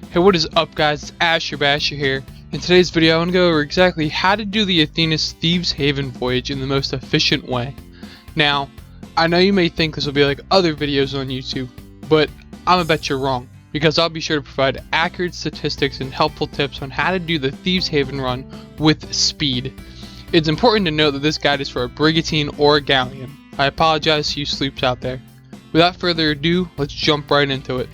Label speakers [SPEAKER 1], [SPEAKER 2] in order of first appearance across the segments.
[SPEAKER 1] Hey, what is up guys, it's Asher Basher here. In today's video I want to go over exactly how to do the Athena's Thieves Haven voyage in the most efficient way. Now, I know you may think this will be like other videos on YouTube, but I'ma bet you're wrong, because I'll be sure to provide accurate statistics and helpful tips on how to do the Thieves Haven run with speed. It's important to note that this guide is for a brigantine or a galleon. I apologize to you sloops out there. Without further ado, let's jump right into it.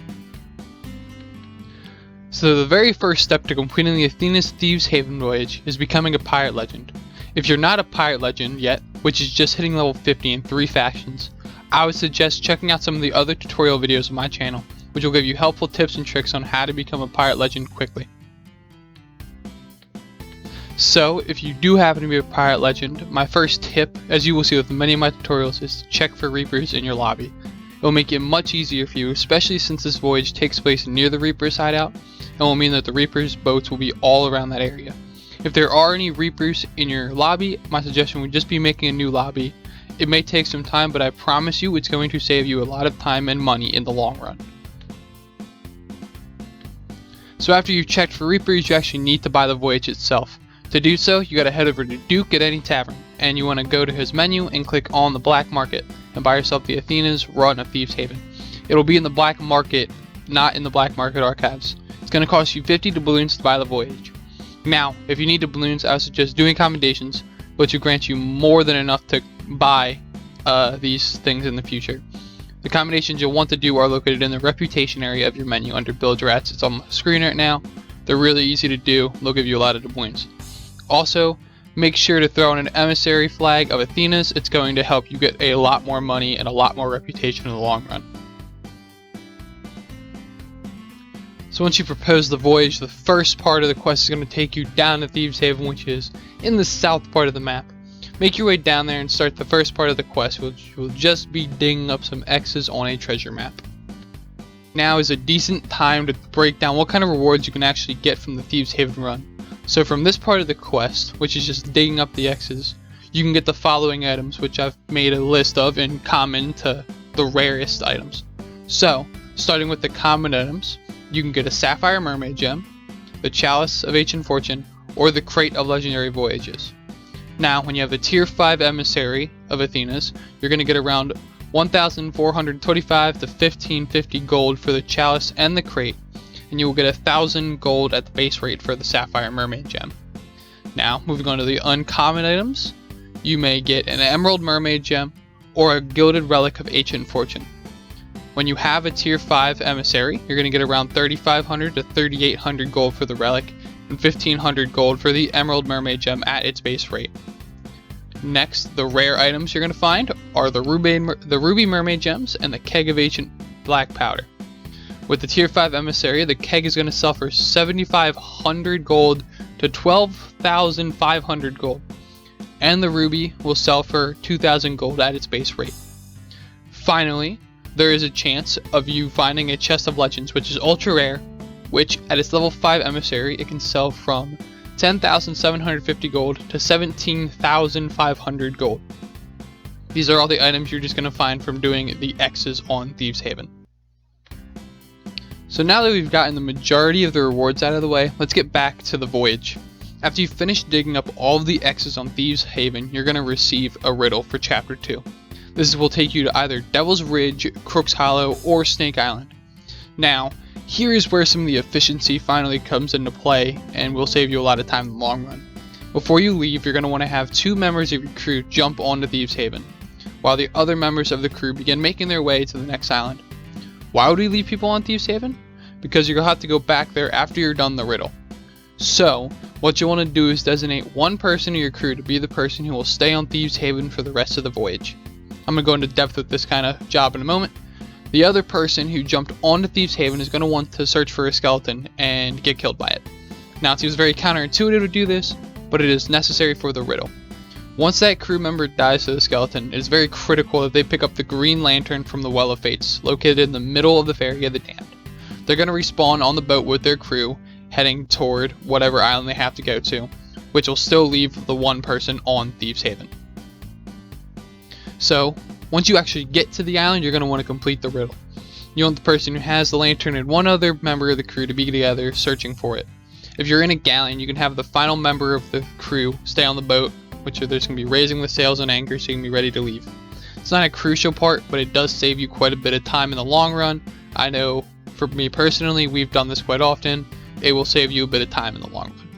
[SPEAKER 1] So the very first step to completing the Athena's Thieves Haven voyage is becoming a pirate legend. If you're not a pirate legend yet, which is just hitting level 50 in 3 factions, I would suggest checking out some of the other tutorial videos on my channel, which will give you helpful tips and tricks on how to become a pirate legend quickly. So if you do happen to be a pirate legend, my first tip, as you will see with many of my tutorials, is to check for Reapers in your lobby. It will make it much easier for you, especially since this voyage takes place near the Reaper's hideout, and will mean that the Reaper's boats will be all around that area. If there are any Reapers in your lobby, my suggestion would just be making a new lobby. It may take some time, but I promise you it's going to save you a lot of time and money in the long run. So after you've checked for Reapers, you actually need to buy the voyage itself. To do so, you gotta head over to Duke at any tavern, and you want to go to his menu and click on the black market and buy yourself the Athena's Run of Thieves Haven. It'll be in the black market, not in the black market archives. It's going to cost you 50 doubloons to buy the voyage. Now, if you need doubloons, I would suggest doing commendations, which will grant you more than enough to buy these things in the future. The commendations you'll want to do are located in the reputation area of your menu under Build Rats. It's on the screen right now. They're really easy to do. They'll give you a lot of doubloons. Also, make sure to throw in an emissary flag of Athena's. It's going to help you get a lot more money and a lot more reputation in the long run. So once you propose the voyage, the first part of the quest is going to take you down to Thieves Haven, which is in the south part of the map. Make your way down there and start the first part of the quest, which will just be digging up some X's on a treasure map. Now is a decent time to break down what kind of rewards you can actually get from the Thieves Haven run. So from this part of the quest, which is just digging up the X's, you can get the following items, which I've made a list of in common to the rarest items. So, starting with the common items, you can get a Sapphire Mermaid Gem, the Chalice of Ancient Fortune, or the Crate of Legendary Voyages. Now, when you have the Tier 5 Emissary of Athena's, you're going to get around 1,425 to 1,550 gold for the Chalice and the Crate, and you will get 1,000 gold at the base rate for the Sapphire Mermaid Gem. Now, moving on to the uncommon items, you may get an Emerald Mermaid Gem or a Gilded Relic of Ancient Fortune. When you have a Tier 5 Emissary, you're going to get around 3,500 to 3,800 gold for the Relic, and 1,500 gold for the Emerald Mermaid Gem at its base rate. Next, the rare items you're going to find are the Ruby Mermaid Gems and the Keg of Ancient Black Powder. With the Tier 5 Emissary, the Keg is going to sell for 7,500 gold to 12,500 gold, and the Ruby will sell for 2,000 gold at its base rate. Finally, there is a chance of you finding a Chest of Legends, which is ultra rare, which at its level 5 Emissary, it can sell from 10,750 gold to 17,500 gold. These are all the items you're just going to find from doing the X's on Thieves Haven. So now that we've gotten the majority of the rewards out of the way, let's get back to the voyage. After you finish digging up all of the X's on Thieves Haven, you're going to receive a riddle for Chapter 2. This will take you to either Devil's Ridge, Crook's Hollow, or Snake Island. Now, here is where some of the efficiency finally comes into play and will save you a lot of time in the long run. Before you leave, you're going to want to have 2 members of your crew jump onto Thieves Haven, while the other members of the crew begin making their way to the next island. Why would we leave people on Thieves Haven? Because you're going to have to go back there after you're done the riddle. So, what you want to do is designate one person in your crew to be the person who will stay on Thieves Haven for the rest of the voyage. I'm going to go into depth with this kind of job in a moment. The other person who jumped onto Thieves Haven is going to want to search for a skeleton and get killed by it. Now, it seems very counterintuitive to do this, but it is necessary for the riddle. Once that crew member dies to the skeleton, it is very critical that they pick up the green lantern from the Well of Fates, located in the middle of the Ferry of the Damned. They're going to respawn on the boat with their crew, heading toward whatever island they have to go to, which will still leave the one person on Thieves Haven. So, once you actually get to the island, you're going to want to complete the riddle. You want the person who has the lantern and one other member of the crew to be together searching for it. If you're in a galleon, you can have the final member of the crew stay on the boat, which there's going to be raising the sails and anchor so you can be ready to leave. It's not a crucial part, but it does save you quite a bit of time in the long run. I know for me personally, we've done this quite often. It will save you a bit of time in the long run.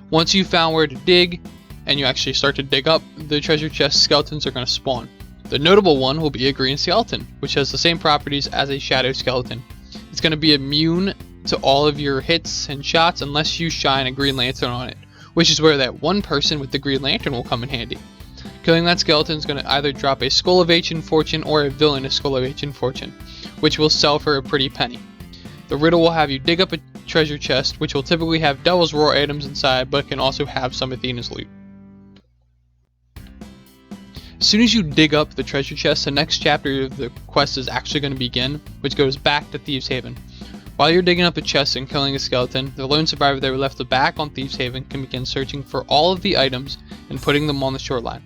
[SPEAKER 1] Once you've found where to dig, and you actually start to dig up, the treasure chest skeletons are going to spawn. The notable one will be a green skeleton, which has the same properties as a shadow skeleton. It's going to be immune to all of your hits and shots unless you shine a green lantern on it, which is where that one person with the green lantern will come in handy. Killing that skeleton is going to either drop a skull of ancient fortune or a villainous skull of ancient fortune, which will sell for a pretty penny. The riddle will have you dig up a treasure chest, which will typically have Devil's Roar items inside, but can also have some Athena's loot. As soon as you dig up the treasure chest, the next chapter of the quest is actually going to begin, which goes back to Thieves Haven. While you're digging up the chest and killing a skeleton, the lone survivor that were left back on Thieves Haven can begin searching for all of the items and putting them on the shoreline.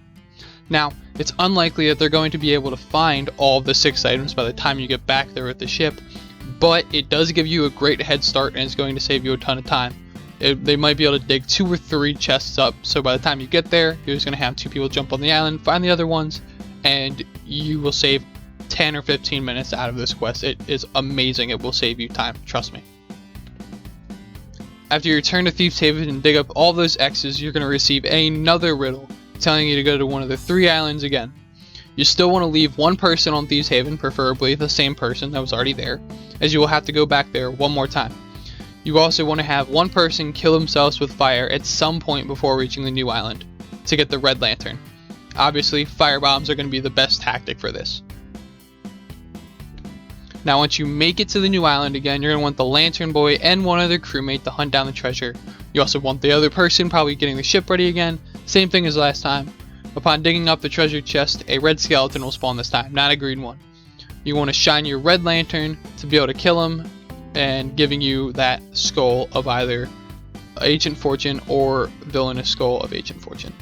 [SPEAKER 1] Now, it's unlikely that they're going to be able to find all of the 6 items by the time you get back there with the ship, but it does give you a great head start and it's going to save you a ton of time. They might be able to dig 2 or 3 chests up, so by the time you get there, you're just going to have 2 people jump on the island, find the other ones, and you will save 10 or 15 minutes out of this quest. It is amazing. It will save you time, trust me. After you return to Thieves Haven and dig up all those X's, you're going to receive another riddle telling you to go to one of the 3 islands again. You still want to leave one person on Thieves Haven, preferably the same person that was already there, as you will have to go back there one more time. You also want to have one person kill themselves with fire at some point before reaching the new island to get the red lantern. Obviously, fire bombs are going to be the best tactic for this. Now once you make it to the new island again, you're going to want the lantern boy and one other crewmate to hunt down the treasure. You also want the other person probably getting the ship ready again, same thing as last time. Upon digging up the treasure chest, a red skeleton will spawn this time, not a green one. You want to shine your red lantern to be able to kill him, and giving you that skull of either Ancient Fortune or Villainous Skull of Ancient Fortune.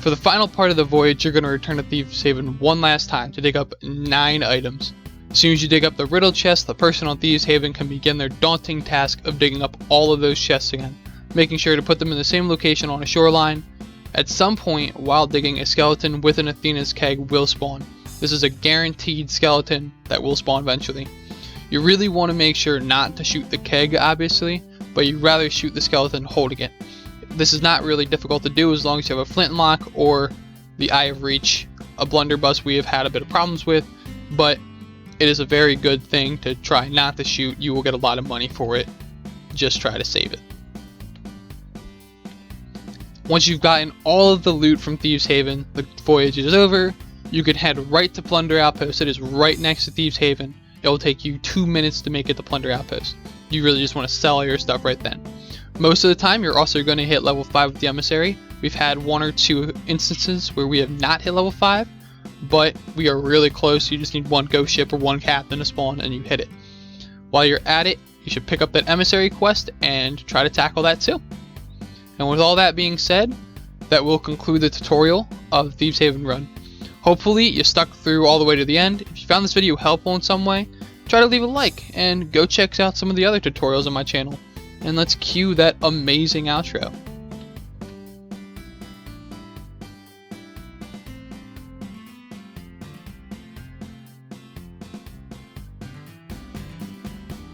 [SPEAKER 1] For the final part of the voyage, you're going to return to Thieves Haven one last time to dig up 9 items. As soon as you dig up the riddle chest, the person on Thieves Haven can begin their daunting task of digging up all of those chests again, making sure to put them in the same location on a shoreline. At some point while digging, a skeleton with an Athena's keg will spawn. This is a guaranteed skeleton that will spawn eventually. You really want to make sure not to shoot the keg, obviously, but you'd rather shoot the skeleton holding it. This is not really difficult to do as long as you have a flintlock or the Eye of Reach, a blunderbuss we have had a bit of problems with, but it is a very good thing to try not to shoot. You will get a lot of money for it. Just try to save it. Once you've gotten all of the loot from Thieves Haven, the voyage is over. You can head right to Plunder Outpost. It is right next to Thieves Haven. It will take you 2 minutes to make it to Plunder Outpost. You really just want to sell all your stuff right then. Most of the time, you're also going to hit level 5 with the Emissary. We've had 1 or 2 instances where we have not hit level 5, but we are really close. You just need 1 ghost ship or 1 captain to spawn and you hit it. While you're at it, you should pick up that Emissary quest and try to tackle that too. And with all that being said, that will conclude the tutorial of Thieves Haven Run. Hopefully you stuck through all the way to the end. If you found this video helpful in some way, try to leave a like and go check out some of the other tutorials on my channel. And let's cue that amazing outro.